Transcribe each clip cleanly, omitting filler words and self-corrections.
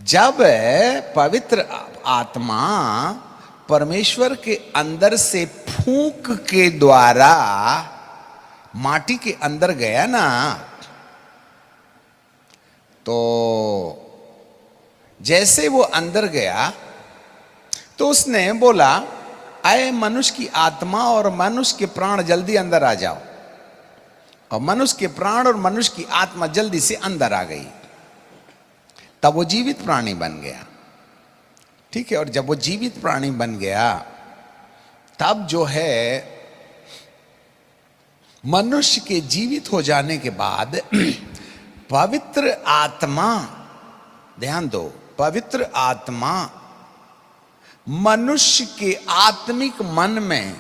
जब पवित्र आत्मा परमेश्वर के अंदर से फूंक के द्वारा माटी के अंदर गया ना, तो जैसे वो अंदर गया तो उसने बोला, आए मनुष्य की आत्मा और मनुष्य के प्राण जल्दी अंदर आ जाओ। और मनुष्य के प्राण और मनुष्य की आत्मा जल्दी से अंदर आ गई। तब वो जीवित प्राणी बन गया। ठीक है। और जब वो जीवित प्राणी बन गया तब जो है मनुष्य के जीवित हो जाने के बाद पवित्र आत्मा, ध्यान दो, पवित्र आत्मा मनुष्य के आत्मिक मन में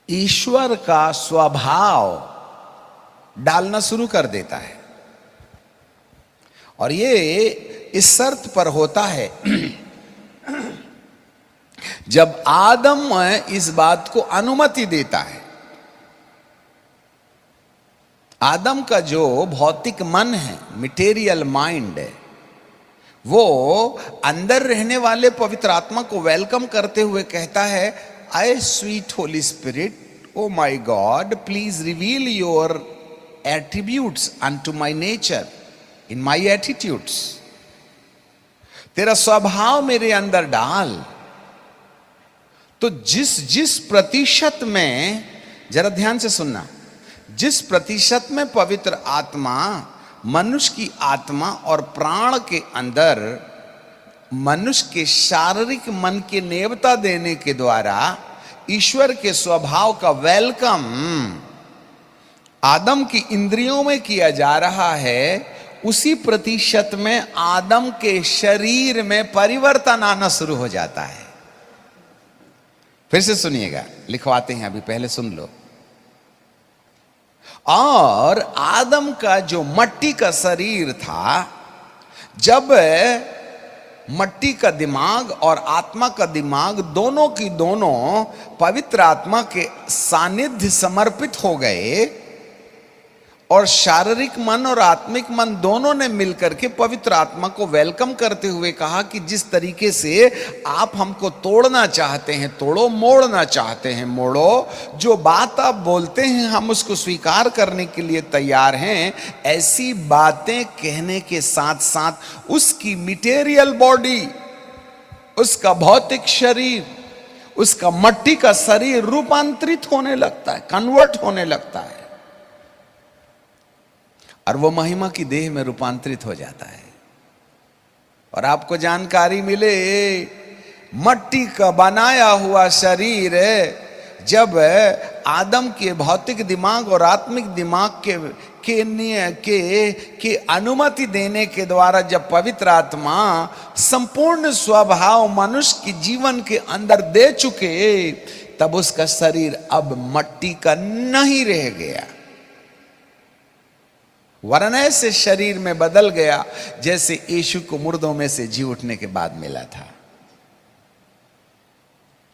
ईश्वर का स्वभाव डालना शुरू कर देता है। और ये इस शर्त पर होता है जब आदम इस बात को अनुमति देता है। आदम का जो भौतिक मन है, मटेरियल माइंड है, वो अंदर रहने वाले पवित्र आत्मा को वेलकम करते हुए कहता है, I sweet holy spirit, O my God, please reveal your attributes unto my nature in my attitudes. तेरा स्वभाव मेरे अंदर डाल। तो जिस प्रतिशत में, जरा ध्यान से सुनना, जिस प्रतिशत में पवित्र आत्मा मनुष्य की आत्मा और प्राण के अंदर मनुष्य के शारीरिक मन के नेवता देने के द्वारा ईश्वर के स्वभाव का वेलकम आदम की इंद्रियों में किया जा रहा है, उसी प्रतिशत में आदम के शरीर में परिवर्तन आना शुरू हो जाता है। फिर से सुनिएगा, लिखवाते हैं, अभी पहले सुन लो। और आदम का जो मट्टी का शरीर था, जब मट्टी का दिमाग और आत्मा का दिमाग दोनों की दोनों पवित्र आत्मा के सानिध्य समर्पित हो गए, और शारीरिक मन और आत्मिक मन दोनों ने मिलकर के पवित्र आत्मा को वेलकम करते हुए कहा कि जिस तरीके से आप हमको तोड़ना चाहते हैं तोड़ो, मोड़ना चाहते हैं मोड़ो, जो बात आप बोलते हैं हम उसको स्वीकार करने के लिए तैयार हैं। ऐसी बातें कहने के साथ साथ उसकी मटेरियल बॉडी, उसका भौतिक शरीर, उसका मट्टी का शरीर रूपांतरित होने लगता है, कन्वर्ट होने लगता है, और वो महिमा की देह में रूपांतरित हो जाता है। और आपको जानकारी मिले, मट्टी का बनाया हुआ शरीर जब आदम के भौतिक दिमाग और आत्मिक दिमाग के अनुमति देने के द्वारा जब पवित्र आत्मा संपूर्ण स्वभाव मनुष्य के जीवन के अंदर दे चुके, तब उसका शरीर अब मट्टी का नहीं रह गया, वरन ऐसे शरीर में बदल गया जैसे यीशु को मुर्दों में से जी उठने के बाद मिला था।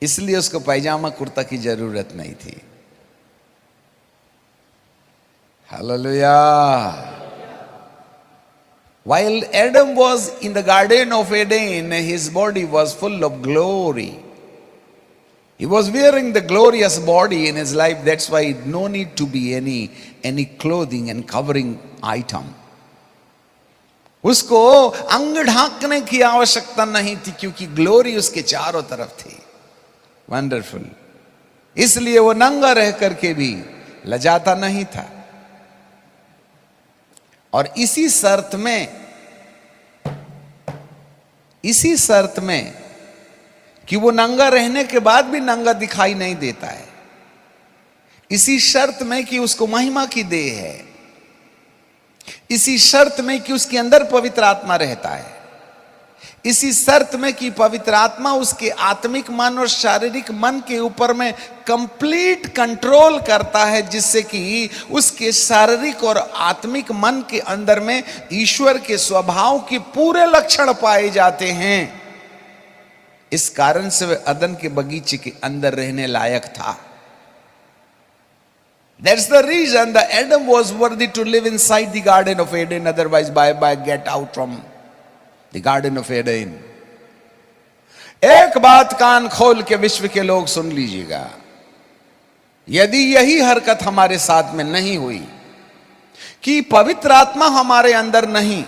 इसलिए उसको पैजामा कुर्ता की जरूरत नहीं थी। Hallelujah. While Adam was in the Garden of Eden, his body was full of glory. He was wearing the glorious body in his life. That's why no need to be any clothing and covering item. उसको अंग ढांकने की आवश्यकता नहीं थी, क्योंकि glory उसके चारों तरफ थी। वंडरफुल। इसलिए वो नंगा रह करके भी लजाता नहीं था। और इसी शर्त में कि वो नंगा रहने के बाद भी नंगा दिखाई नहीं देता है, इसी शर्त में कि उसको महिमा की देह है, इसी शर्त में कि उसके अंदर पवित्र आत्मा रहता है, इसी शर्त में कि पवित्र आत्मा उसके आत्मिक मन और शारीरिक मन के ऊपर में कंप्लीट कंट्रोल करता है, जिससे कि उसके शारीरिक और आत्मिक मन के अंदर में ईश्वर के स्वभाव के पूरे लक्षण पाए जाते हैं। इस कारण से वह अदन के बगीचे के अंदर रहने लायक था। That's the reason the Adam was worthy to live inside the Garden of Eden, otherwise by get out from the Garden of Eden. एक बात कान खोल के विश्व के लोग सुन लीजिएगा, यदि यही हरकत हमारे साथ में नहीं हुई कि पवित्र आत्मा हमारे अंदर नहीं,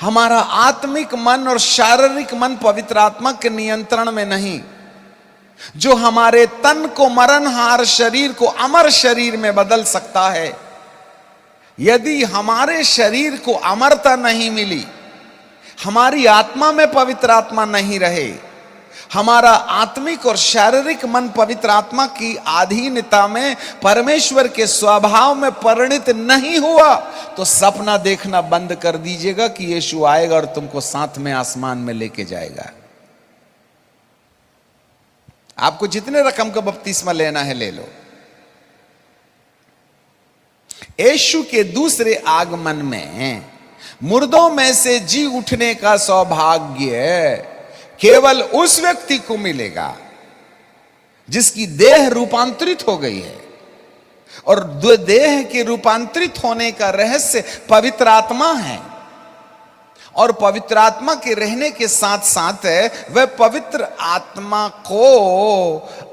हमारा आत्मिक मन और शारीरिक मन पवित्र आत्मा के नियंत्रण में नहीं, जो हमारे तन को मरणहार शरीर को अमर शरीर में बदल सकता है, यदि हमारे शरीर को अमरता नहीं मिली, हमारी आत्मा में पवित्र आत्मा नहीं रहे, हमारा आत्मिक और शारीरिक मन पवित्र आत्मा की अधीनता में परमेश्वर के स्वभाव में परिणित नहीं हुआ, तो सपना देखना बंद कर दीजिएगा कि यीशु आएगा और तुमको साथ में आसमान में लेके जाएगा। आपको जितने रकम का बपतिस्मा लेना है ले लो। यीशु के दूसरे आगमन में मुर्दों में से जी उठने का सौभाग्य केवल उस व्यक्ति को मिलेगा जिसकी देह रूपांतरित हो गई है, और देह के रूपांतरित होने का रहस्य पवित्र आत्मा है, और पवित्र आत्मा के रहने के साथ साथ वह पवित्र आत्मा को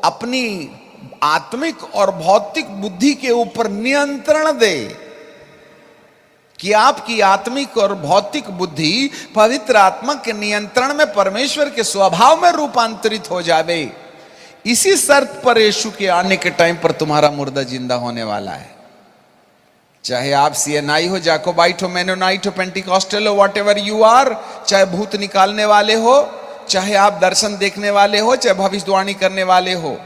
अपनी आत्मिक और भौतिक बुद्धि के ऊपर नियंत्रण दे कि आपकी आत्मिक और भौतिक बुद्धि पवित्र आत्मा के नियंत्रण में परमेश्वर के स्वभाव में रूपांतरित हो जावे। इसी शर्त पर यीशु के आने के टाइम पर तुम्हारा मुर्दा जिंदा होने वाला है। चाहे आप सीएनआई हो, जाकोबाइट हो, मेनोनाइट हो, पेंटिकॉस्टल हो, वॉट एवर यू आर, चाहे भूत निकालने वाले हो, चाहे आप दर्शन देखने वाले हो, चाहे भविष्यवाणी करने वाले हो,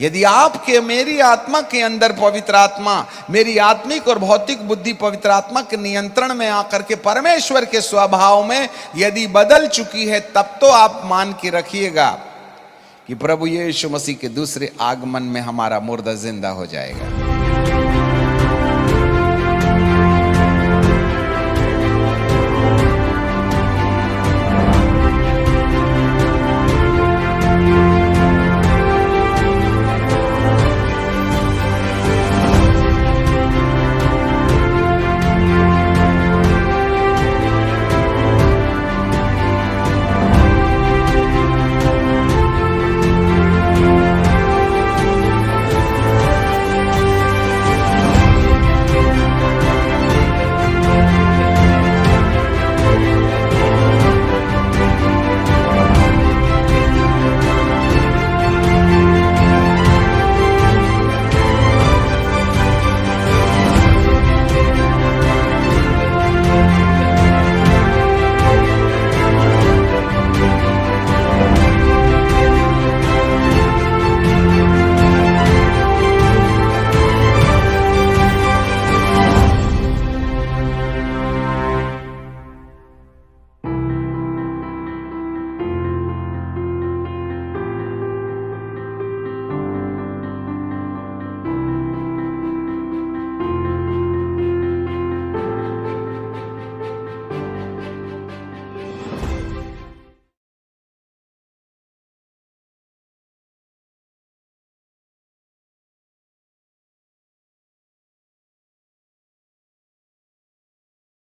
यदि आपके मेरी आत्मा के अंदर पवित्र आत्मा, मेरी आत्मिक और भौतिक बुद्धि पवित्र आत्मा के नियंत्रण में आकर के परमेश्वर के स्वभाव में यदि बदल चुकी है, तब तो आप मान के रखिएगा कि प्रभु यीशु मसीह के दूसरे आगमन में हमारा मुर्दा जिंदा हो जाएगा।